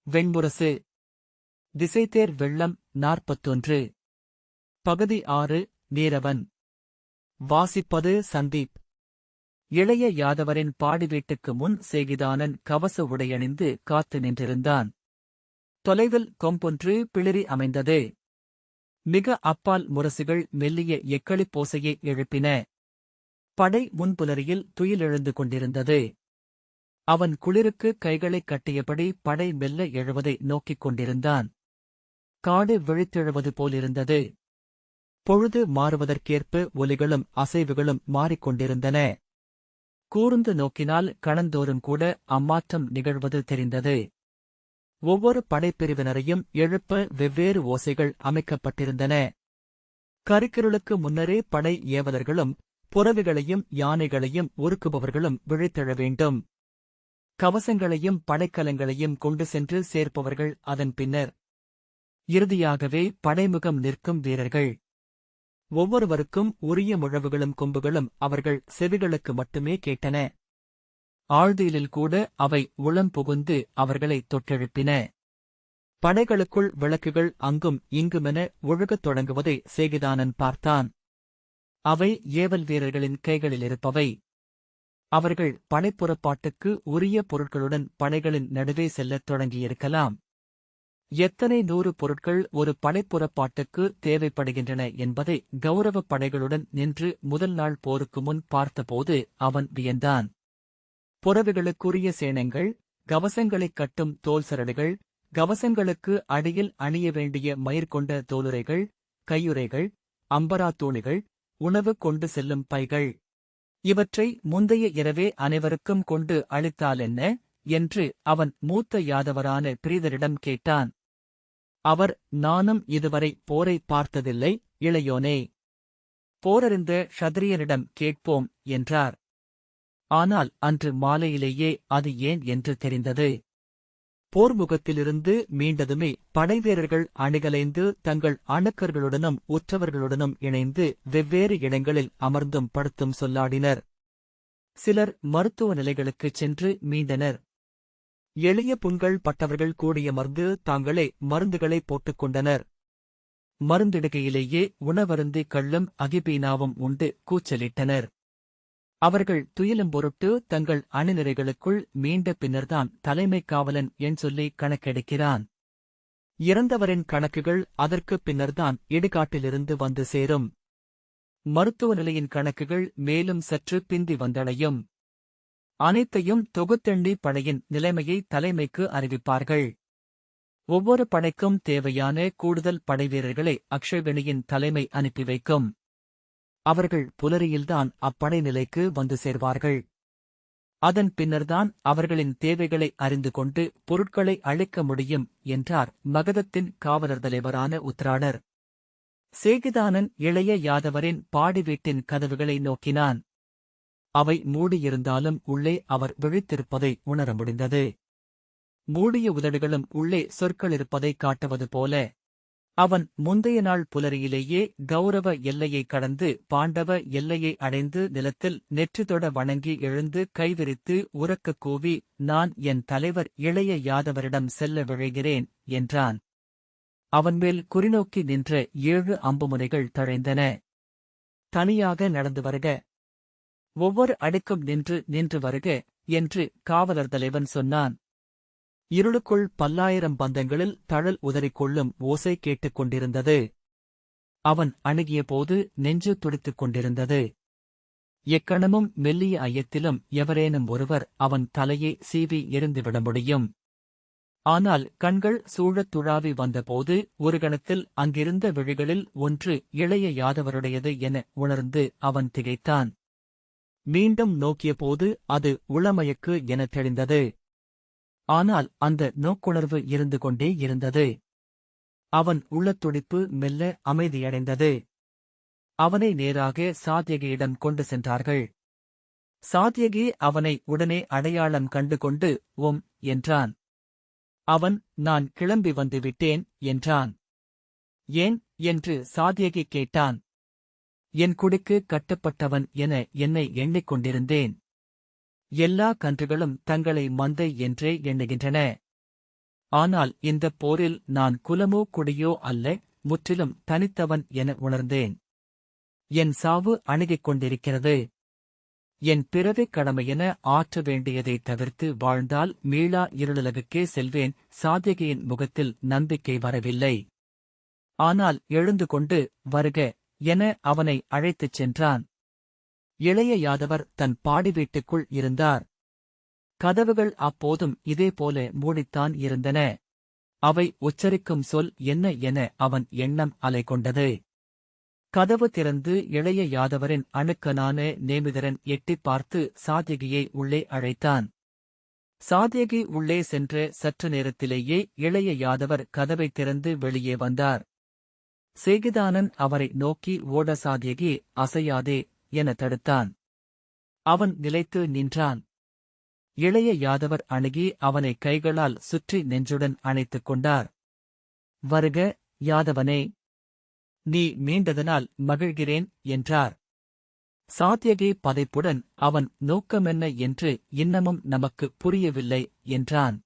வெண்முரசு. திசைதேர் வெள்ளம் 41. பகுதி 6. நீரவன். வாசிப்பது சந்தீப். இளைய யாதவரின் பாடி வீட்டுக்கு முன் சேகிதானன் கவச உடையணிந்து காத்து நின்றிருந்தான். தொலைவில் கொம்பொன்று பிளிரி அமைந்தது. மிக அப்பால் முரசுகள் மெல்லிய எக்களிப்போசையை எழுப்பின. படை முன்புலரியில் துயிலெழுந்து கொண்டிருந்தது. அவன் குளிருக்கு கைகளைக் கட்டியபடி படை மெல்ல எழுவதை நோக்கிக் கொண்டிருந்தான். காடு விழித்தெழுவது போலிருந்தது. பொழுது மாறுவதற்கேற்ப ஒலிகளும் அசைவுகளும் மாறிக்கொண்டிருந்தன. கூர்ந்து நோக்கினால் கணந்தோறும் கூட அம்மாற்றம் நிகழ்வது தெரிந்தது. ஒவ்வொரு படைப்பிரிவினரையும் எழுப்ப வெவ்வேறு ஓசைகள் அமைக்கப்பட்டிருந்தன. கரிக்கிருளுக்கு முன்னரே படை ஏவலர்களும் புறவிகளையும் யானைகளையும் உருக்குபவர்களும் விழித்தெழ வேண்டும். கவசங்களையும் படைக்கலங்களையும் கொண்டு சென்று சேர்ப்பவர்கள் அதன் பின்னர். இறுதியாகவே படைமுகம் நிற்கும் வீரர்கள். ஒவ்வொருவருக்கும் உரிய முழவுகளும் கொம்புகளும் அவர்கள் செவிகளுக்கு மட்டுமே கேட்டன. ஆழ்துயிலில் கூட அவை உளம் புகுந்து அவர்களை தொட்டெழுப்பின. படைகளுக்குள் விளக்குகள் அங்கும் இங்குமென ஒழுகத் தொடங்குவதை சேகிதானன் பார்த்தான். அவை ஏவல் வீரர்களின் கைகளிலிருப்பவை. அவர்கள் படைப்புறப்பாட்டுக்கு உரிய பொருட்களுடன் படைகளின் நடுவே செல்லத் தொடங்கியிருக்கலாம். எத்தனை 100 பொருட்கள் ஒரு படைப்புறப்பாட்டுக்கு தேவைப்படுகின்றன என்பதை கௌரவப் படைகளுடன் நின்று முதல் நாள் போருக்கு முன் பார்த்தபோது அவன் வியந்தான். புறவிகளுக்குரிய சேணங்கள், கவசங்களைக் கட்டும் தோல் சரடுகள், கவசங்களுக்கு அடியில் அணிய வேண்டிய மயிர் கொண்ட தோலுறைகள், கையுறைகள், அம்பரா தூணிகள், உணவு கொண்டு செல்லும் பைகள். இவற்றை முந்தைய இரவே அனைவருக்கும் கொண்டு அளித்தாலென்ன என்று அவன் மூத்த யாதவரான பிரீதரிடம் கேட்டான். அவர், நானும் இதுவரை போரை பார்த்ததில்லை, இளையோனே. போரறிந்த க்ஷத்திரியனிடம் கேட்போம் என்றார். ஆனால் அன்று மாலையிலேயே அது ஏன் என்று தெரிந்தது. போர்முகத்திலிருந்து மீண்டதுமே படைவீரர்கள் அணிகலைந்து தங்கள் அணுக்கர்களுடனும் உற்றவர்களுடனும் இணைந்து வெவ்வேறு இடங்களில் அமர்ந்தும் படுத்தும் சொல்லாடினர். சிலர் மருத்துவ நிலைகளுக்குச் சென்று மீண்டனர். எளிய புண்கள் பட்டவர்கள் கூடியமர்ந்து தாங்களே மருந்துகளை போட்டுக் கொண்டனர். மருந்திடுகையிலேயே உணவருந்தி கள்ளும் அகிபீனாவும் உண்டு கூச்சலிட்டனர். அவர்கள் துயிலும் பொருட்டு தங்கள் அணிநிறைகளுக்குள் மீண்ட பின்னர்தான் தலைமைக் காவலன் எண் சொல்லி கணக்கெடுக்கிறான். இறந்தவரின் கணக்குகள் அதற்குப் பின்னர்தான் இடுகாட்டிலிருந்து வந்து சேரும். மருத்துவ நிலையின் கணக்குகள் மேலும் சற்று பிந்தி வந்தடையும். அனைத்தையும் தொகுத்தெண்ணி படையின் நிலைமையை தலைமைக்கு அறிவிப்பார்கள். ஒவ்வொரு படைக்கும் தேவையான கூடுதல் படைவீரர்களை அக்ஷயகணியின் தலைமை அனுப்பி வைக்கும். அவர்கள் புலரியில்தான் அப்படை நிலைக்கு வந்து சேர்வார்கள். அதன் பின்னர்தான் அவர்களின் தேவைகளை அறிந்து கொண்டு பொருட்களை அளிக்க முடியும் என்றார் மகதத்தின் காவலர் தலைவரான உத்ராடர். சேகிதானன் இளைய யாதவரின் பாடி வீட்டின் கதவுகளை நோக்கினான். அவை மூடியிருந்தாலும் உள்ளே அவர் விழித்திருப்பதை உணர முடிந்தது. மூடிய உதடுகளும் உள்ளே சொற்களிருப்பதை காட்டுவது போல. அவன் முந்தைய நாள் புலரியிலேயே கௌரவ எல்லையை கடந்து பாண்டவ எல்லையை அடைந்து நிலத்தில் நெற்றிதொட வணங்கி எழுந்து கைவிரித்து உரக்கக் கூவி, நான் என் தலைவர் இளைய யாதவரிடம் செல்ல விழைகிறேன் என்றான். அவன்மேல் குறிநோக்கி நின்ற 7 அம்புமுனைகள் தழைந்தன. தனியாக நடந்து வருக, ஒவ்வொரு அடிக்கும் நின்று வருக என்று காவலர் தலைவன் சொன்னான். இருளுக்குள் பல்லாயிரம் பந்தங்களில் தழல் உதறிக்கொள்ளும் ஓசை கேட்டுக் கொண்டிருந்தது. அவன் அணுகியபோது நெஞ்சு துடித்துக் கொண்டிருந்தது. எக்கணமும் மெல்லிய ஐயத்திலும் எவரேனும் ஒருவர் அவன் தலையை சீவி எறிந்துவிட முடியும். ஆனால் கண்கள் சூழத் துழாவி வந்தபோது ஒரு கணத்தில் அங்கிருந்த விழிகளில் ஒன்று இளைய யாதவருடையது என உணர்ந்து அவன் திகைத்தான். மீண்டும் நோக்கியபோது அது உளமயக்கு எனத் தெளிந்தது. ஆனால் அந்த நோக்குணர்வு இருந்து கொண்டே இருந்தது. அவன் உள்ளத்துடிப்பு மெல்ல அமைதியடைந்தது. அவனை நேராக சாத்யகியிடம் கொண்டு சென்றார்கள். சாத்யகி அவனை உடனே அடையாளம் கண்டுகொண்டு ஓம் என்றான். அவன், நான் கிளம்பி வந்துவிட்டேன் என்றான். ஏன் என்று சாத்யகி கேட்டான். என் குடிக்கு கட்டுப்பட்டவன் என என்னை எண்ணிக் கொண்டிருந்தேன். எல்லா கன்றுகளும் தங்களை மந்தை என்றே எண்ணுகின்றன. ஆனால் இந்தப் போரில் நான் குலமோ குடியோ அல்ல, முற்றிலும் தனித்தவன் என உணர்ந்தேன். என் சாவு அணுகிக் கொண்டிருக்கிறது. என் பிறவிக் கடமையென ஆற்ற வேண்டியதைத் தவிர்த்து வாழ்ந்தால் மீளா இருளுலகுக்கே செல்வேன். சாத்யகியின் முகத்தில் நம்பிக்கை வரவில்லை. ஆனால் எழுந்து கொண்டு, வருக என அவனை அழைத்துச் சென்றான். இளைய யாதவர் தன் பாடி வீட்டுக்குள் இருந்தார். கதவுகள் அப்போதும் இதேபோல மூடித்தான் இருந்தன. அவை உச்சரிக்கும் சொல் என்ன என அவன் எண்ணம் அலைகொண்டது. கதவு திறந்து இளைய யாதவரின் அணுக்கனான நேமிதரன் எட்டிப் பார்த்து சாத்யகியை உள்ளே அழைத்தான். சாத்யகி உள்ளே சென்ற சற்று நேரத்திலேயே இளைய யாதவர் கதவைத் திறந்து வெளியே வந்தார். சேகிதானன் அவரை நோக்கி ஓட சாத்யகி அசையாதே என தடுத்தான். அவன் நிலைத்து நின்றான். இளைய யாதவர் அணுகி அவனை கைகளால் சுற்றி நெஞ்சுடன் அணைத்துக் கொண்டார். வருக யாதவனே, நீ மீண்டதனால் மகிழ்கிறேன் என்றார். சாத்யகி பதைப்புடன் அவன் நோக்கமென்ன என்று இன்னமும் நமக்கு புரியவில்லை என்றான்.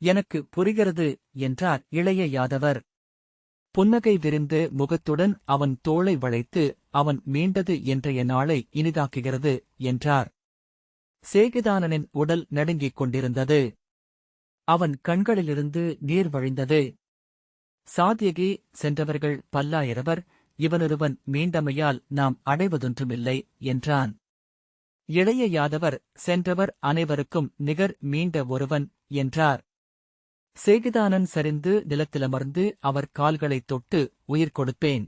எனக்கு புரிகிறது என்றார் இளைய யாதவர். புன்னகை விரிந்த முகத்துடன் அவன் தோளை வளைத்து அவன் மீண்டது இன்றைய நாளை இனிதாக்குகிறது என்றார். சேகிதானனின் உடல் நடுங்கிக் கொண்டிருந்தது. அவன் கண்களிலிருந்து நீர் வழிந்தது. சாத்யகி, சென்றவர்கள் பல்லாயிரவர், இவனொருவன் மீண்டமையால் நாம் அடைவதொன்றுமில்லை என்றான். இளைய யாதவர், சென்றவர் அனைவருக்கும் நிகர் மீண்ட ஒருவன் என்றார். சேகிதானன் சரிந்து நிலத்திலமர்ந்து அவர் கால்களைத் தொட்டு உயிர் கொடுப்பேன்,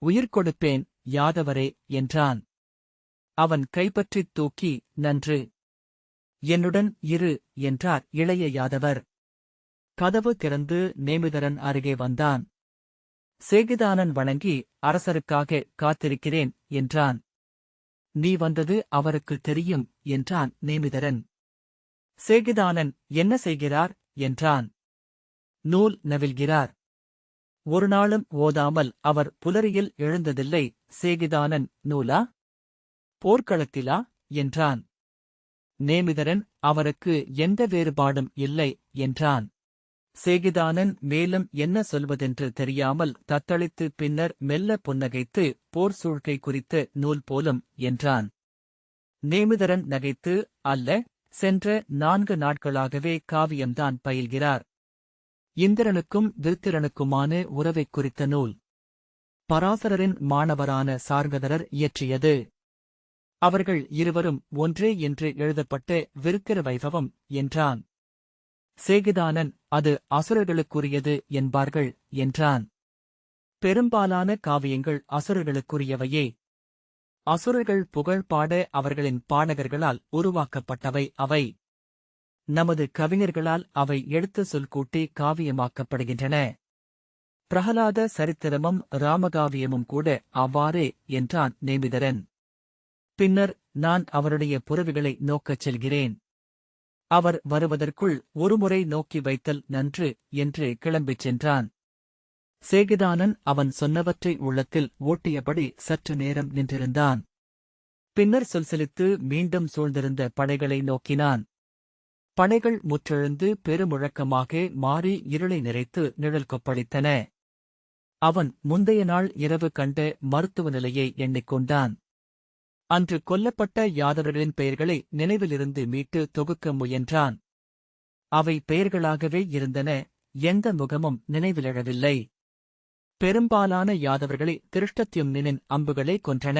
உயிர் கொடுப்பேன் யாதவரே என்றான். அவன் கைப்பற்றித் தூக்கி, நன்று, என்னுடன் இரு என்றார் இளைய யாதவர். கதவு திறந்து நேமிதரன் அருகே வந்தான். சேகிதானன் வணங்கி, அரசருக்காக காத்திருக்கிறேன் என்றான். நீ வந்தது அவருக்கு தெரியும் என்றான் நேமிதரன். சேகிதானன் என்ன செய்கிறார் என்றான். நூல் நவில்கிறார். ஒருநாளும் ஓதாமல் அவர் புலரியில் எழுந்ததில்லை. சேகிதானன், நூலா? போர்க்களத்திலா என்றான். நேமிதரன், அவருக்கு எந்த வேறுபாடும் இல்லை என்றான். சேகிதானன் மேலும் என்ன சொல்வதென்று தெரியாமல் தத்தளித்து பின்னர் மெல்ல புன்னகைத்து, போர் சூழ்க்கை குறித்த நூல் போலும் என்றான். நேமிதரன் நகைத்து, அல்ல, சென்ற 4 நாட்களாகவே காவியம்தான் பயில்கிறார். இந்திரனுக்கும் விருத்திரனுக்குமான உறவைக் குறித்த நூல். பராசரரின் மாணவரான சார்ங்கதரர் இயற்றியது. அவர்கள் இருவரும் ஒன்றே என்று எழுதப்பட்ட விருத்திர வைபவம் என்றான். சேகிதானன், அது அசுரர்களுக்குரியது என்பார்கள் என்றான். பெரும்பாலான காவியங்கள் அசுரர்களுக்குரியவையே. அசுரர்கள் புகழ் பாட அவர்களின் பாடகர்களால் உருவாக்கப்பட்டவை அவை. நமது கவிஞர்களால் அவை எழுத்து சொல் கூட்டி காவியமாக்கப்படுகின்றன. பிரஹலாத சரித்திரமும் ராமகாவியமும் கூட அவ்வாறே என்றான் நேமிதரன். பின்னர் நான் அவருடைய புரவிகளை நோக்கச் செல்கிறேன். அவர் வருவதற்குள் ஒருமுறை நோக்கி வைத்தல் நன்று என்று கிளம்பிச் சென்றான். சேகிதானன் அவன் சொன்னவற்றை உள்ளத்தில் ஓட்டியபடி சற்று நேரம் நின்றிருந்தான். பின்னர் சொல்சலித்து மீண்டும் சூழ்ந்திருந்த படைகளை நோக்கினான். படைகள் முற்றெழுந்து பெருமுழக்கமாக மாறி இருளை நிறைத்து நிழல் கொப்பளித்தன. அவன் முந்தைய நாள் இரவு கண்ட மருத்துவ நிலையை எண்ணிக்கொண்டான். அன்று கொல்லப்பட்ட யாதவர்களின் பெயர்களை நினைவிலிருந்து மீட்டு தொகுக்க முயன்றான். அவை பெயர்களாகவே இருந்தன, எந்த முகமும் நினைவிலழவில்லை. பெரும்பாலான யாதவர்களை திருஷ்டத்யும்னின் அம்புகளே கொன்றன.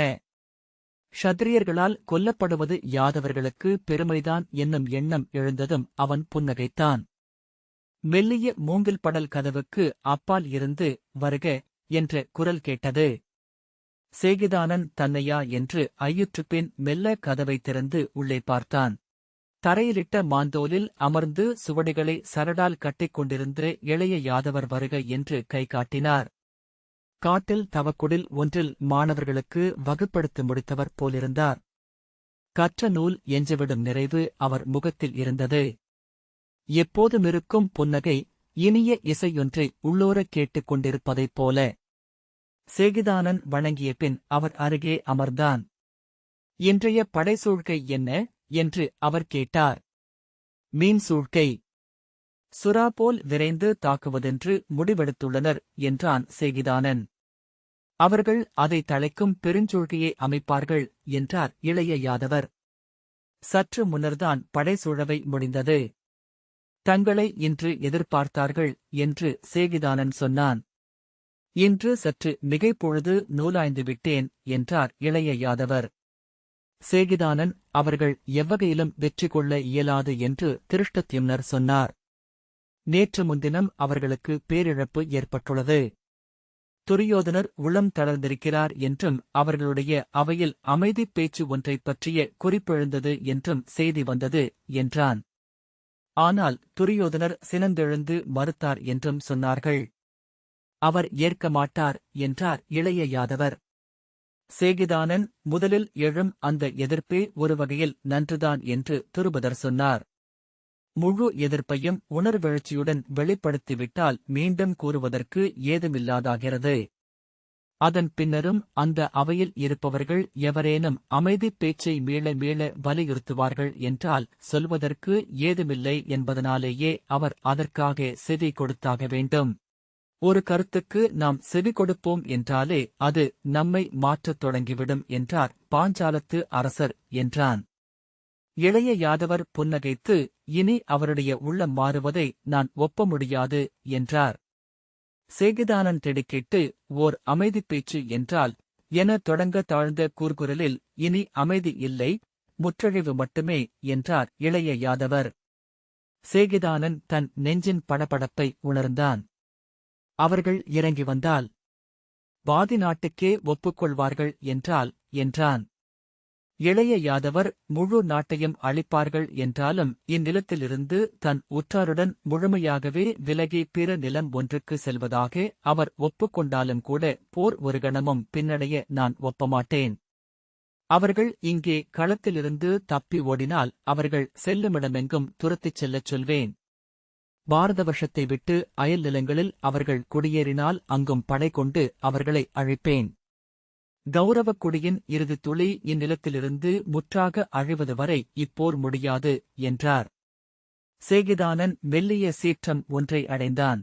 க்ஷத்திரியர்களால் கொல்லப்படுவது யாதவர்களுக்கு பெருமைதான் என்னும் எண்ணம் எழுந்ததும் அவன் புன்னகைத்தான். மெல்லிய மூங்கில் படல் கதவுக்கு அப்பால் இருந்து, வருக என்ற குரல் கேட்டது. சேகிதானன் தன்னையா என்று ஐயுற்றுப்பின் மெல்ல கதவை திறந்து உள்ளே பார்த்தான். தரையிலிட்ட மாந்தோலில் அமர்ந்து சுவடிகளை சரடால் கட்டிக் கொண்டிருந்த இளைய யாதவர் வருக என்று கை காட்டினார். காட்டில் தவக்குடில் ஒன்றில் மாணவர்களுக்கு வகுப்படுத்தி முடித்தவர் போலிருந்தார். கற்ற நூல் எஞ்சவிடும் நிறைவு அவர் முகத்தில் இருந்தது. எப்போதுமிருக்கும் புன்னகை, இனிய இசையொன்றை உள்ளோரக் கேட்டுக் கொண்டிருப்பதைப் போல. சேகிதானன் வணங்கிய பின் அவர் அருகே அமர்ந்தான். இன்றைய படைசூழ்க்கை என்ன என்று அவர் கேட்டார். மீன் சூழ்க்கை. சுறா போல் விரைந்து தாக்குவதென்று முடிவெடுத்துள்ளனர் என்றான் சேகிதானன். அவர்கள் அதை தளைக்கும் பெருஞ்சூழ்கியை அமைப்பார்கள் என்றார் இளைய யாதவர். சற்று முன்னர்தான் படைசூழவை முடிந்தது. தங்களை இன்று எதிர்பார்த்தார்கள் என்று சேகிதானன் சொன்னான். இன்று சற்று மிகைப்பொழுது நூலாய்ந்து விட்டேன் என்றார் இளைய யாதவர். சேகிதானன் அவர்கள் எவ்வகையிலும் வெற்றி கொள்ள இயலாது என்று திருஷ்டத்யும்னர் சொன்னார். நேற்று முன்தினம் அவர்களுக்கு பேரிழப்பு ஏற்பட்டுள்ளது. துரியோதனர் உளம் தளர்ந்திருக்கிறார் என்றும் அவர்களுடைய அவையில் அமைதிப் பேச்சு ஒன்றைப் பற்றிய குறிப்பெழுந்தது என்றும் செய்தி வந்தது என்றான். ஆனால் துரியோதனர் சினந்தெழுந்து மறுத்தார் என்றும் சொன்னார்கள். அவர் ஏற்க மாட்டார் என்றார் இளைய யாதவர். சேகிதானன் முதலில் எழும் அந்த எதிர்ப்பே ஒரு வகையில் நன்றுதான் என்று துருபதர் சொன்னார். முழு எதிர்ப்பையும் உணர்வெழுச்சியுடன் வெளிப்படுத்திவிட்டால் மீண்டும் கூறுவதற்கு ஏதுமில்லாதாகிறது. அதன் பின்னரும் அந்த அவையில் இருப்பவர்கள் எவரேனும் அமைதிப் பேச்சை மீள மீள வலியுறுத்துவார்கள் என்றால் சொல்வதற்கு ஏதுமில்லை என்பதனாலேயே அவர் அதற்காக செவி கொடுத்தாக வேண்டும். ஒரு கருத்துக்கு நாம் செவி கொடுப்போம் என்றாலே அது நம்மை மாற்றத் தொடங்கிவிடும் என்றார் பாஞ்சாலத்து அரசர் என்றான். இளைய யாதவர் புன்னகைத்து, இனி அவருடைய உள்ளம் மாறுவதை நான் ஒப்ப முடியாது என்றார். சேகிதானன் திடுக்கிட்டு, ஓர் அமைதிப் பேச்சு என்றால் என தொடங்க தாழ்ந்த கூர்குரலில், இனி அமைதி இல்லை, முற்றழிவு மட்டுமே என்றார் இளைய யாதவர். சேகிதானன் தன் நெஞ்சின் படபடப்பை உணர்ந்தான். அவர்கள் இறங்கி வந்தால் வாதி நாட்டுக்கே ஒப்புக்கொள்வார்கள் என்றான். இளைய யாதவர் முழு நாட்டையும் அளிப்பார்கள் என்றாலும் இந்நிலத்திலிருந்து தன் உற்றாருடன் முழுமையாகவே விலகி பிற நிலம் ஒன்றுக்கு செல்வதாக அவர் ஒப்புக்கொண்டாலும் கூட போர் ஒரு கணமும் பின்னடைய நான் ஒப்பமாட்டேன். அவர்கள் இங்கே களத்திலிருந்து தப்பி ஓடினால் அவர்கள் செல்லுமிடமெங்கும் துரத்திச் செல்லச் சொல்வேன். பாரதவர்ஷத்தை விட்டு அயல் நிலங்களில் அவர்கள் குடியேறினால் அங்கும் படை கொண்டு அவர்களை அழிப்பேன். கௌரவக் குடியின் இறுதி துளி இந்நிலத்திலிருந்து முற்றாக அழிவது வரை இப்போர் முடியாது என்றார். சேகிதானன் மெல்லிய சீற்றம் ஒன்றை அடைந்தான்.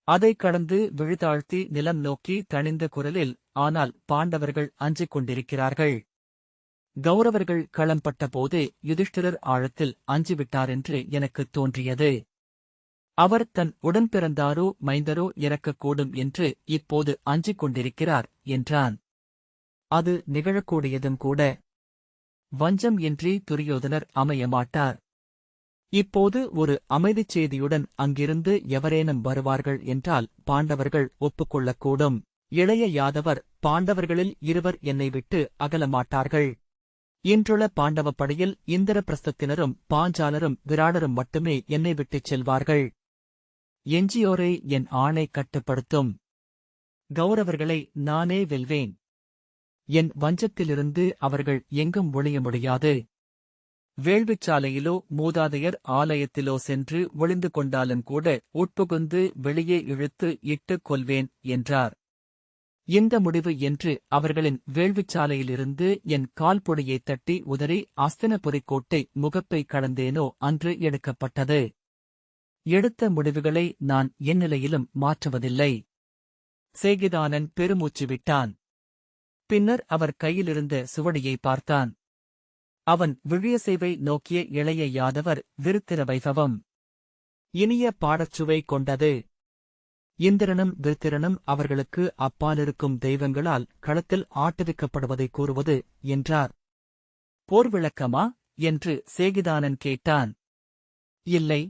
அதைக் கடந்து விழுதாழ்த்தி நிலம் நோக்கி தணிந்த குரலில், ஆனால் பாண்டவர்கள் அஞ்சிக் கொண்டிருக்கிறார்கள். கௌரவர்கள் களம்பட்ட போதே யுதிஷ்டிரர் ஆழத்தில் அஞ்சிவிட்டாரென்று எனக்குத் தோன்றியது. அவர் தன் உடன்பிறந்தாரோ மைந்தரோ இறக்கக்கூடும் என்று இப்போது அஞ்சிக் கொண்டிருக்கிறார் என்றான். அது நிகழக்கூடியதும் கூட. வஞ்சம் இன்றி துரியோதனர் அமையமாட்டார். இப்போது ஒரு அமைதிச் செய்தியுடன் அங்கிருந்து எவரேனும் வருவார்கள் என்றால் பாண்டவர்கள் ஒப்புக்கொள்ளக்கூடும். இளைய யாதவர், பாண்டவர்களில் இருவர் என்னை விட்டு அகலமாட்டார்கள். இன்றுள்ள பாண்டவப் படையில் இந்திரபிரஸ்தத்தினரும் பாஞ்சாலரும் விராடரும் மட்டுமே என்னை விட்டுச் செல்வார்கள். எஞ்சியோரை என் ஆணை கட்டுப்படுத்தும். கௌரவர்களை நானே வெல்வேன். என் வஞ்சத்திலிருந்து அவர்கள் எங்கும் ஒளிய முடியாது. வேள்விச்சாலையிலோ மூதாதையர் ஆலயத்திலோ சென்று ஒளிந்து கொண்டாலும் கூட உட்புகுந்து வெளியே இழுத்து இட்டுக் கொல்வேன் என்றார். இந்த முடிவு என்று அவர்களின் வேள்விச்சாலையிலிருந்து என் கால்பொடியைத் தட்டி உதறி அஸ்தினபுரிக் கோட்டை முகப்பை கடந்தேனோ அன்று எடுக்கப்பட்டது. எடுத்த முடிவுகளை நான் என் நிலையிலும் மாற்றுவதில்லை. சேகிதானன் பெருமூச்சு விட்டான். பின்னர் அவர் கையிலிருந்த சுவடியை பார்த்தான். அவன் விழியசைவை நோக்கிய இளைய யாதவர் விருத்திர வைபவம் இனிய பாடச்சுவை கொண்டது. இந்திரனும் விருத்திரனும் அவர்களுக்கு அப்பாலிருக்கும் தெய்வங்களால் களத்தில் ஆட்டுவிக்கப்படுவதை கூறுவது என்றார். போர் விளக்கமா என்று சேகிதானன் கேட்டான். இல்லை,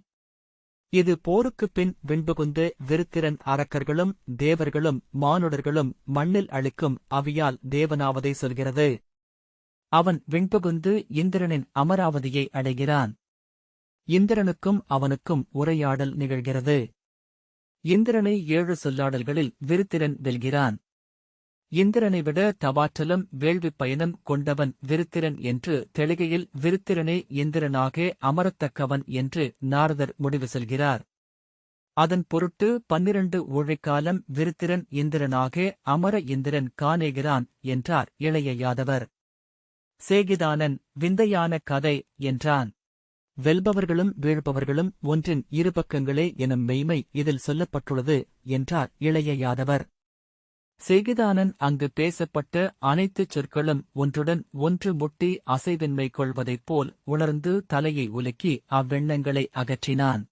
இது போருக்குப் பின் விண்புகுந்து விருத்திரன் அரக்கர்களும் தேவர்களும் மானுடர்களும் மண்ணில் அளிக்கும் அவியால் தேவனாவதை சொல்கிறது. அவன் விண்புகுந்து இந்திரனின் அமராவதியை அடைகிறான். இந்திரனுக்கும் அவனுக்கும் உரையாடல் நிகழ்கிறது. இந்திரனை 7 சொல்லாடல்களில் விருத்திரன் வெல்கிறான். இந்திரனை விட தவாற்றலும் வேள்விப் பயனும் கொண்டவன் விருத்திரன் என்று தெளிகையில் விருத்திரனே இந்திரனாக அமரத்தக்கவன் என்று நாரதர் முடிவு செல்கிறார். அதன் பொருட்டு 12 ஊழிக்காலம் விருத்திரன் இந்திரனாக அமர இந்திரன் காணேகிறான் என்றார் இளைய யாதவர். சேகிதானன் விந்தையான கதை என்றான். வெல்பவர்களும் வீழ்பவர்களும் ஒன்றின் இரு பக்கங்களே எனும் மெய்மை இதில் சொல்லப்பட்டுள்ளது என்றார் இளைய யாதவர். சேகிதானன் அங்கு பேசப்பட்ட அனைத்துச் சொற்களும் ஒன்றுடன் ஒன்று முட்டி அசைவின்மை கொள்வதைப் போல் உணர்ந்து தலையை உலுக்கி அவ்வெண்ணங்களை அகற்றினான்.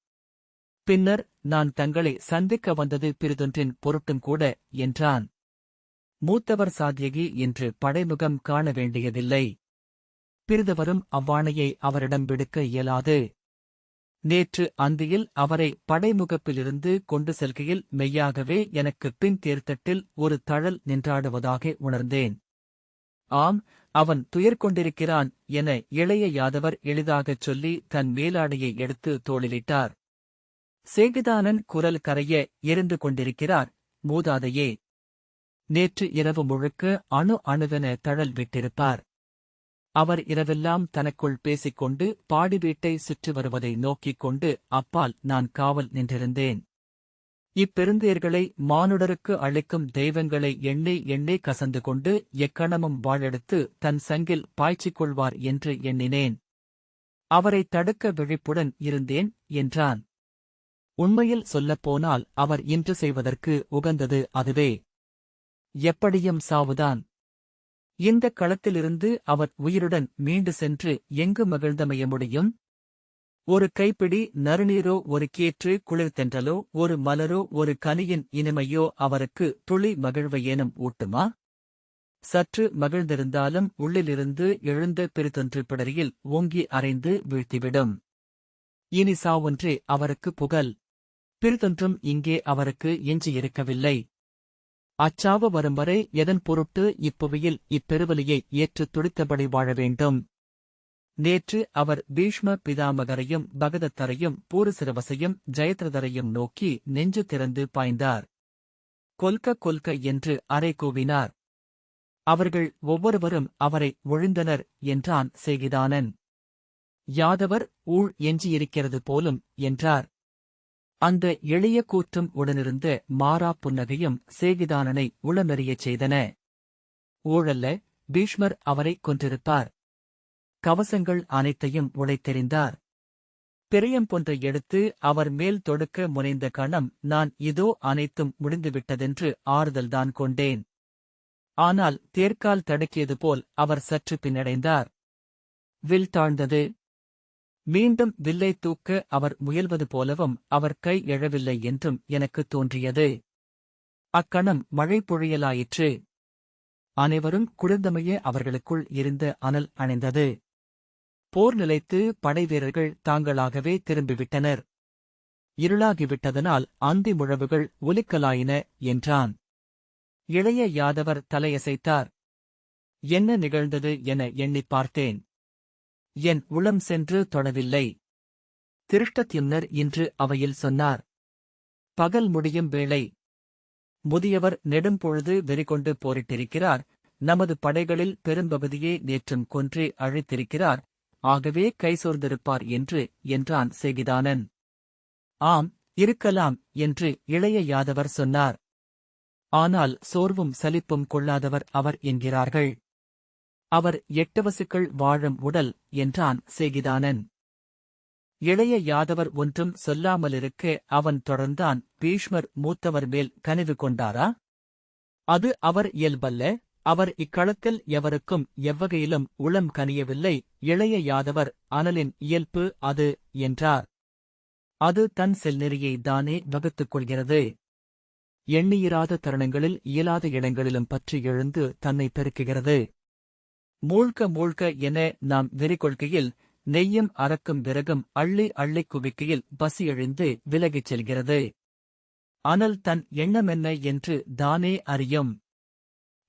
பின்னர், நான் தங்களை சந்திக்க வந்தது பிறிதொன்றின் பொருட்டும் கூட என்றான். மூத்தவர் சாத்யகி என்று படைமுகம் காண வேண்டியதில்லை. பிறிதவரும் அவ்வாணையை அவரிடம் விடுக்க இயலாது. நேற்று அந்தியில் அவரை படைமுகப்பிலிருந்து கொண்டு செல்கையில் மெய்யாகவே எனக்குப் பின் தேர்தட்டில் ஒரு தழல் நின்றாடுவதாக உணர்ந்தேன். ஆம், அவன் துயர் கொண்டிருக்கிறான் என இளைய யாதவர் எளிதாகச் சொல்லி தன் மேலாடையை எடுத்து தோளிலிட்டார். சேகிதானன் குரல் கரைய எரிந்து கொண்டிருக்கிறார். மூதாதையே, நேற்று இரவு முழுக்க அணுவென தழல் விட்டிருப்பார். அவர் இரவெல்லாம் தனக்குள் பேசிக்கொண்டு பாடி வீட்டை சுற்றி வருவதை நோக்கிக் கொண்டு அப்பால் நான் காவல் நின்றிருந்தேன். இப்பெருந்தேர்களை மானுடருக்கு அளிக்கும் தெய்வங்களை எண்ணி எண்ணி கசந்து கொண்டு எக்கணமும் வாழெடுத்து தன் சங்கில் பாய்ச்சிக் கொள்வார் என்று எண்ணினேன். அவரை தடுக்க விழிப்புடன் இருந்தேன் என்றான். உண்மையில் சொல்லப்போனால் அவர் இன்று செய்வதற்கு உகந்தது அதுவே. எப்படியும் சாவுதான். இந்த களத்திலிருந்து அவர் உயிருடன் மீண்டு சென்று எங்கு மகிழ்ந்தமைய முடியும்? ஒரு கைப்பிடி நறுநீரோ ஒரு கேற்று குளிர்தென்றலோ ஒரு மலரோ ஒரு கனியின் இனிமையோ அவருக்கு துளி மகிழ்வையேனும் ஊட்டுமா? சற்று மகிழ்ந்திருந்தாலும் உள்ளிலிருந்து எழுந்த பெருதொன்று பிடரியில் ஓங்கி அரைந்து வீழ்த்திவிடும். இனி சாவொன்றே அவருக்கு புகழ். பிறிதொன்றும் இங்கே அவருக்கு எஞ்சியிருக்கவில்லை. அச்சாவு வரும் வரை எதன் பொருட்டு இப்புவியில் இப்பெருவலியை ஏற்றுத் துடித்தபடி வாழ வேண்டும்? நேற்று அவர் பீஷ்ம பிதாமகரையும் பகதத்தரையும் பூருசிரவசையும் ஜெயத்ரதரையும் நோக்கி நெஞ்சு திறந்து பாய்ந்தார். கொல்க கொல்க என்று அறை கூவினார். அவர்கள் ஒவ்வொருவரும் அவரை ஒழிந்தனர் என்றான் சேகிதானன். யாதவர் ஊழ் எஞ்சியிருக்கிறது போலும் என்றார். அந்த எளிய கூற்றும் உடனிருந்த மாறா புன்னகையும் சேகிதானனை உளமெறியச் செய்தன. ஊழல்ல, பீஷ்மர் அவரை கொன்றிருப்பார். கவசங்கள் அனைத்தையும் உடைத்தெறிந்தார். பெரியம்பொன்றை எடுத்து அவர் மேல் தொடுக்க முனைந்த கணம் நான் இதோ அனைத்தும் முடிந்துவிட்டதென்று ஆறுதல்தான் கொண்டேன். ஆனால் தேர்க்கால் தடுக்கியது போல் அவர் சற்று பின்னடைந்தார். வில் தாழ்ந்தது. மீண்டும் வில்லை தூக்க அவர் முயல்வது போலவும் அவர் கை எழவில்லை என்றும் எனக்குத் தோன்றியது. அக்கணம் மழை பொழியலாயிற்று. அனைவரும் குளிர்ந்தமைய அவர்களுக்குள் இருந்த அனல் அணைந்தது. போர் நிலைத்து படைவீரர்கள் தாங்களாகவே திரும்பிவிட்டனர். இருளாகிவிட்டதனால் அந்தி முழவுகள் ஒலிக்கலாயின என்றான். இளைய யாதவர் தலையசைத்தார். என்ன நிகழ்ந்தது என எண்ணிப் பார்த்தேன். என் உளம் சென்று தொடவில்லை. திருஷ்டத்யும்னர் இன்று அவையில் சொன்னார். பகல் முடியும் வேளை. முதியவர் நெடும்பொழுது வெறிகொண்டு போரிட்டிருக்கிறார். நமது படைகளில் பெரும்பகுதியே நேற்றும் கொன்றே அழித்திருக்கிறார். ஆகவே கைசோர்ந்திருப்பார் என்றான் சேகிதானன். ஆம், இருக்கலாம் என்று இளைய யாதவர் சொன்னார். ஆனால் சோர்வும் சலிப்பும் கொள்ளாதவர் அவர் என்கிறார்கள். அவர் 8 வசுக்கள் வாழும் உடல் என்றான் சேகிதானன். இளைய யாதவர் ஒன்றும் சொல்லாமலிருக்க அவன் தொடர்ந்தான். பீஷ்மர் மூத்தவர் மேல் கனிவு கொண்டாரா? அது அவர் இயல்பல்ல. அவர் இக்களத்தில் எவருக்கும் எவ்வகையிலும் உளம் கனியவில்லை. இளைய யாதவர் அனலின் இயல்பு அது என்றார். அது தன் செல்நெறியைத் தானே வகுத்துக் கொள்கிறது. எண்ணியிராத தருணங்களில் இயலாத இடங்களிலும் பற்றி எழுந்து தன்னை பெருக்குகிறது. மூழ்க மூழ்க என நாம் வெறிகொள்கையில் நெய்யும் அரக்கும் விறகும் அள்ளி அள்ளிக் குவிக்கையில் பசி எழுந்து விலகிச் செல்கிறது. அனல் தன் எண்ணமென்ன என்று தானே அறியும்.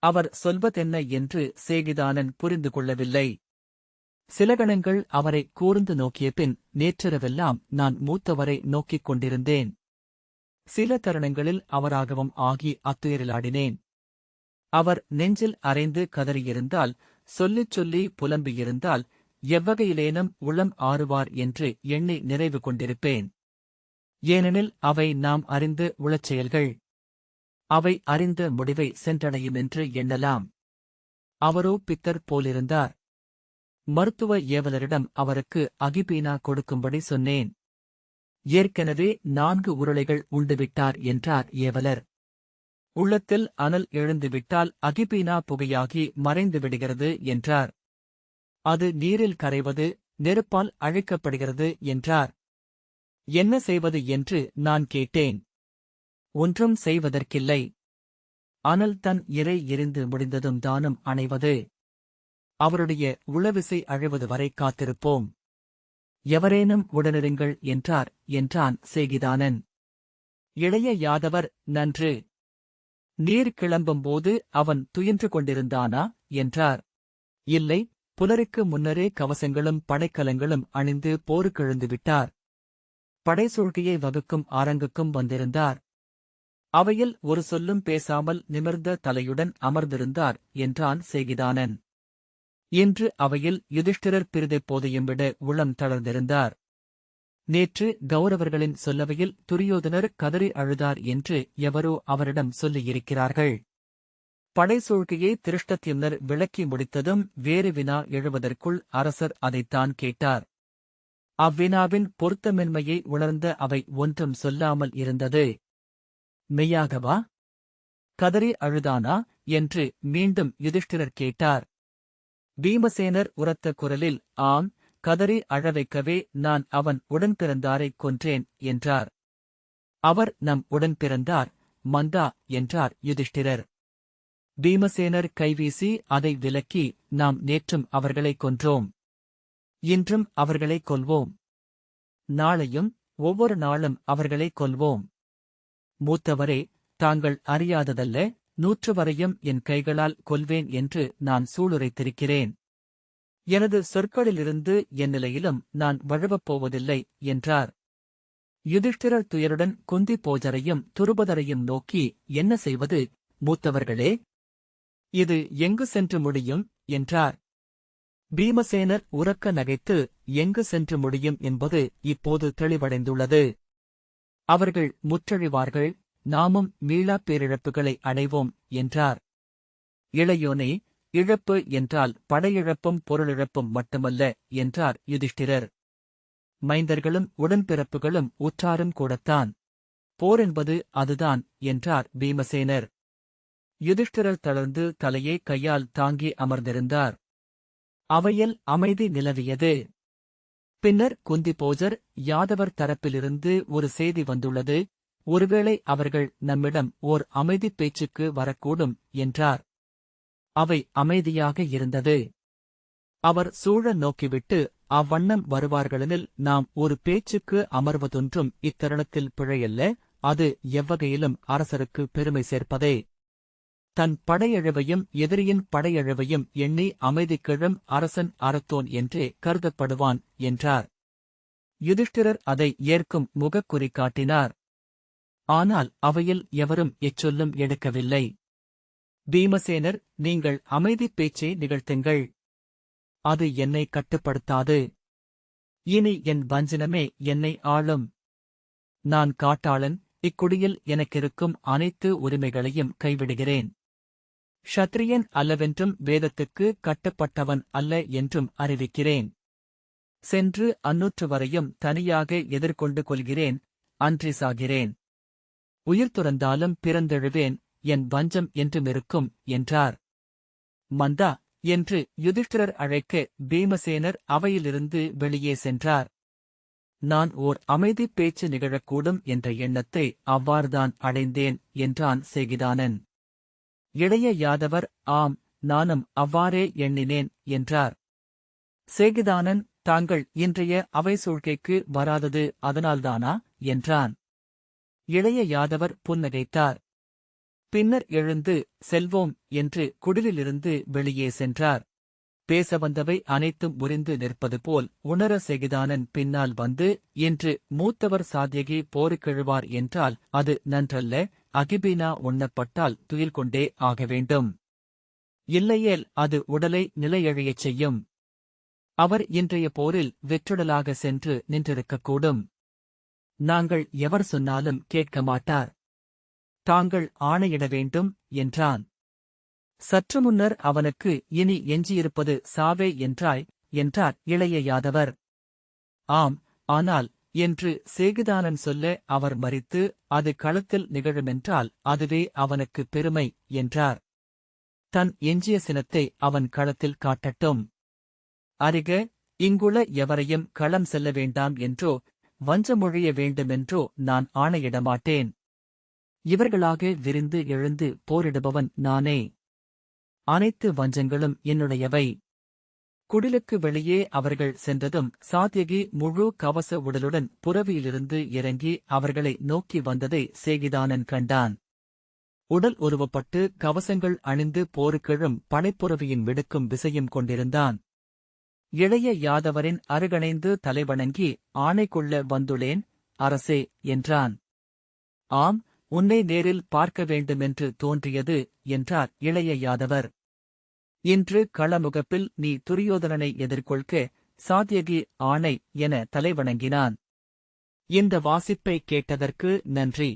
அவர் சொல்வதென்ன என்று சேகிதானன் புரிந்து கொள்ளவில்லை. சில கணங்கள் அவரை கூர்ந்து நோக்கிய பின் நேற்றிரவெல்லாம் நான் மூத்தவரை நோக்கிக் கொண்டிருந்தேன். சில தருணங்களில் அவராகவும் ஆகி அத்துயரிலாடினேன். அவர் நெஞ்சில் அரைந்து கதறியிருந்தால், சொல்லிச் சொல்லி புலம்பியிருந்தால், எவ்வகையிலேனும் உளம் ஆறுவார் என்று எண்ணி நிறைவு கொண்டிருப்பேன். ஏனெனில் அவை நாம் அறிந்து உளச் செயல்கள். அவை அறிந்த முடிவை சென்றடையுமென்று எண்ணலாம். அவரோ பித்தர் போலிருந்தார். மருத்துவ ஏவலரிடம் அவருக்கு அகிபீனா கொடுக்கும்படி சொன்னேன். ஏற்கனவே 4 உருளைகள் உண்டுவிட்டார் என்றார் ஏவலர். உள்ளத்தில் அனல் எழுந்துவிட்டால் அகிபீனா புகையாகி மறைந்து விடுகிறது என்றார். அது நீரில் கரைவது, நெருப்பால் அழிக்கப்படுகிறது என்றார். என்ன செய்வது என்று நான் கேட்டேன். ஒன்றும் செய்வதற்கில்லை. அனல் தன் இரை எரிந்து முடிந்ததும் தானும் அணைவது. அவருடைய உளவிசை அழிவது வரை காத்திருப்போம். எவரேனும் உடனிருங்கள் என்றான் சேகிதானன். இளைய யாதவர், நன்று. நீர் கிளம்பும்போது அவன் துயின்று கொண்டிருந்தானா என்றார். இல்லை, புலருக்கு முன்னரே கவசங்களும் படைக்கலங்களும் அணிந்து போருக்கெழுந்து விட்டார். படைசூழ்கையை வகுக்கும் அரங்குக்கும் வந்திருந்தார். அவையில் ஒரு சொல்லும் பேசாமல் நிமிர்ந்த தலையுடன் அமர்ந்திருந்தார் என்றான் சேகிதானன். இன்று அவையில் யுதிஷ்டிரர் பிறிதெப்போதையும் விட உளம் தளர்ந்திருந்தார். நேற்று கௌரவர்களின் சொல்லவையில் துரியோதனர் கதறி அழுதார் என்று எவரோ அவரிடம் சொல்லியிருக்கிறார்கள். படைசூழ்கையை திருஷ்டத்யும்னர் விளக்கி முடித்ததும் வேறு வினா எழுவதற்குள் அரசர் அதைத்தான் கேட்டார். அவ்வினாவின் பொருத்தமின்மையை உணர்ந்த அவை ஒன்றும் சொல்லாமல் இருந்தது. மெய்யாகவா? கதறி அழுதானா என்று மீண்டும் யுதிஷ்டிரர் கேட்டார். பீமசேனர் உரத்த குரலில், ஆம், கதறி அழவைக்கவே நான் அவன் உடன்பிறந்தாரைக் கொன்றேன் என்றார். அவர் நம் உடன்பிறந்தார், மந்தா என்றார் யுதிஷ்டிரர். பீமசேனர் கைவீசி அதை விலக்கி, நாம் நேற்றும் அவர்களைக் கொன்றோம். இன்றும் அவர்களைக் கொல்வோம். நாளையும் ஒவ்வொரு நாளும் அவர்களைக் கொல்வோம். மூத்தவரே, தாங்கள் அறியாததல்ல, 100 வரையும் என் கைகளால் கொல்வேன் என்று நான் சூளுரைத்திருக்கிறேன். எனது சொற்களிலிருந்து என் நிலையிலும் நான் வழுவப் போவதில்லை என்றார். யுதிஷ்டிரர் துயருடன் குந்தி போஜரையும் துருபதரையும் நோக்கி, என்ன செய்வது மூத்தவர்களே? இது எங்கு சென்று முடியும் என்றார். பீமசேனர் உரக்க நகைத்து, எங்கு சென்று முடியும் என்பது இப்போது தெளிவடைந்துள்ளது. அவர்கள் முற்றழிவார்கள், நாமும் மீளாப் பேரிழப்புகளை அடைவோம் என்றார். இளையோனே, இழப்பு என்றால் படையிழப்பும் பொருளிழப்பும் மட்டுமல்ல என்றார் யுதிஷ்டிரர். மைந்தர்களும் உடன்பிறப்புகளும் உற்றாரும் கூடத்தான். போரென்பது அதுதான் என்றார் பீமசேனர். யுதிஷ்டிரர் தளர்ந்து தலையை கையால் தாங்கி அமர்ந்திருந்தார். அவையில் அமைதி நிலவியது. பின்னர் குந்திபோஜர், யாதவர் தரப்பிலிருந்து ஒரு செய்தி வந்துள்ளது. ஒருவேளை அவர்கள் நம்மிடம் ஓர் அமைதிப் பேச்சுக்கு வரக்கூடும் என்றார். அவை அமைதியாக இருந்தது. அவர் சூழ நோக்கிவிட்டு, அவ்வண்ணம் வருவார்களெனில் நாம் ஒரு பேச்சுக்கு அமர்வதொன்றும் இத்தருணத்தில் பிழையல்ல, அது எவ்வகையிலும் அரசருக்கு பெருமை சேர்ப்பதே. தன் படையழவையும் எதிரியின் படையழவையும் எண்ணி அமைதிக்கிழும் அரசன் அறத்தோன் என்றே கருதப்படுவான் என்றார். யுதிஷ்டிரர் அதை ஏற்கும் முகக்குறி காட்டினார். ஆனால் அவையில் எவரும் எச்சொல்லும் எடுக்கவில்லை. பீமசேனர், நீங்கள் அமைதிப் பேச்சை நிகழ்த்துங்கள். அது என்னை கட்டுப்படுத்தாது. இனி என் வஞ்சனமே என்னை ஆளும். நான் காட்டாளன், இக்குடியில் எனக்கிருக்கும் அனைத்து உரிமைகளையும் கைவிடுகிறேன். ஷத்ரியன் அல்லவென்றும் வேதத்துக்கு கட்டுப்பட்டவன் அல்ல என்றும் அறிவிக்கிறேன். சென்று 100 வரையும் தனியாக எதிர்கொண்டு கொள்கிறேன், அன்றி சாகிறேன். உயிர் துறந்தாலும் பிறந்தெழுவேன், என் வஞ்சம் என்றுமிருக்கும் என்றார். மந்தா என்று யுதிஷ்டிரர் அழைக்க பீமசேனர் அவையிலிருந்து வெளியே சென்றார். நான் ஓர் அமைதிப் பேச்சு நிகழக்கூடும் என்ற எண்ணத்தை அவ்வாறுதான் அடைந்தேன் என்றான் சேகிதானன். இளைய யாதவர், ஆம், நானும் அவ்வாறே எண்ணினேன் என்றார். சேகிதானன், தாங்கள் இன்றைய அவை சூழ்கைக்கு வராதது அதனால்தானா என்றான். இளைய யாதவர் புன்னகைத்தார். பின்னர் எழுந்து, செல்வோம் என்று குடிலிலிருந்து வெளியே சென்றார். பேச வந்தவை அனைத்தும் முறிந்து நிற்பது போல் உணர சேகிதானன் பின்னால் வந்து, இன்று மூத்தவர் சாத்யகி போருக்கெழுவார் என்றால் அது நன்றல்ல, அகிபீனா உண்ணப்பட்டால் துயில் கொண்டே ஆக வேண்டும். இல்லையேல் அது உடலை நிலையழையச் செய்யும். அவர் இன்றைய போரில் வெற்றுடலாக சென்று நின்றிருக்கக்கூடும். நாங்கள் எவர் சொன்னாலும் கேட்க மாட்டார். தாங்கள் ஆணையிட வேண்டும் என்றான். சற்று முன்னர் அவனுக்கு இனி எஞ்சியிருப்பது சாவே என்றாய், என்றார் இளைய யாதவர். ஆம், ஆனால் என்று சேகுதானன் சொல்ல அவர் மறித்து அது களத்தில் நிகழுமென்றால் அதுவே அவனுக்கு பெருமை என்றார். தன் எஞ்சிய சினத்தை அவன் களத்தில் காட்டட்டும். அறிக, இங்குள்ள எவரையும் களம் செல்ல வேண்டாம் என்றோ வஞ்சமொழிய வேண்டுமென்றோ நான் ஆணையிடமாட்டேன். இவர்களாக விரிந்து எழுந்து போரிடுபவன் நானே. அனைத்து வஞ்சங்களும் என்னுடையவை. குடிலுக்கு வெளியே அவர்கள் சென்றதும் சாத்யகி முழு கவச உடலுடன் புரவியிலிருந்து இறங்கி அவர்களை நோக்கி வந்ததை சேகிதானன் கண்டான். உடல் உருவப்பட்டு கவசங்கள் அணிந்து போருக்கெழும் படைப்புறவியின் விடுக்கும் விசையும் கொண்டிருந்தான். இளைய யாதவரின் அருகணைந்து தலைவணங்கி ஆணை கொள்ள வந்துளேன் அரசே என்றான். ஆம், உன்னை நேரில் பார்க்க வேண்டுமென்று தோன்றியது என்றார் இளைய யாதவர். இன்று களமுகப்பில் நீ துரியோதனனை எதிர்கொள்க சாத்யகி ஆணை என தலைவணங்கினான். இந்த வாசிப்பை கேட்டதற்கு நன்றி.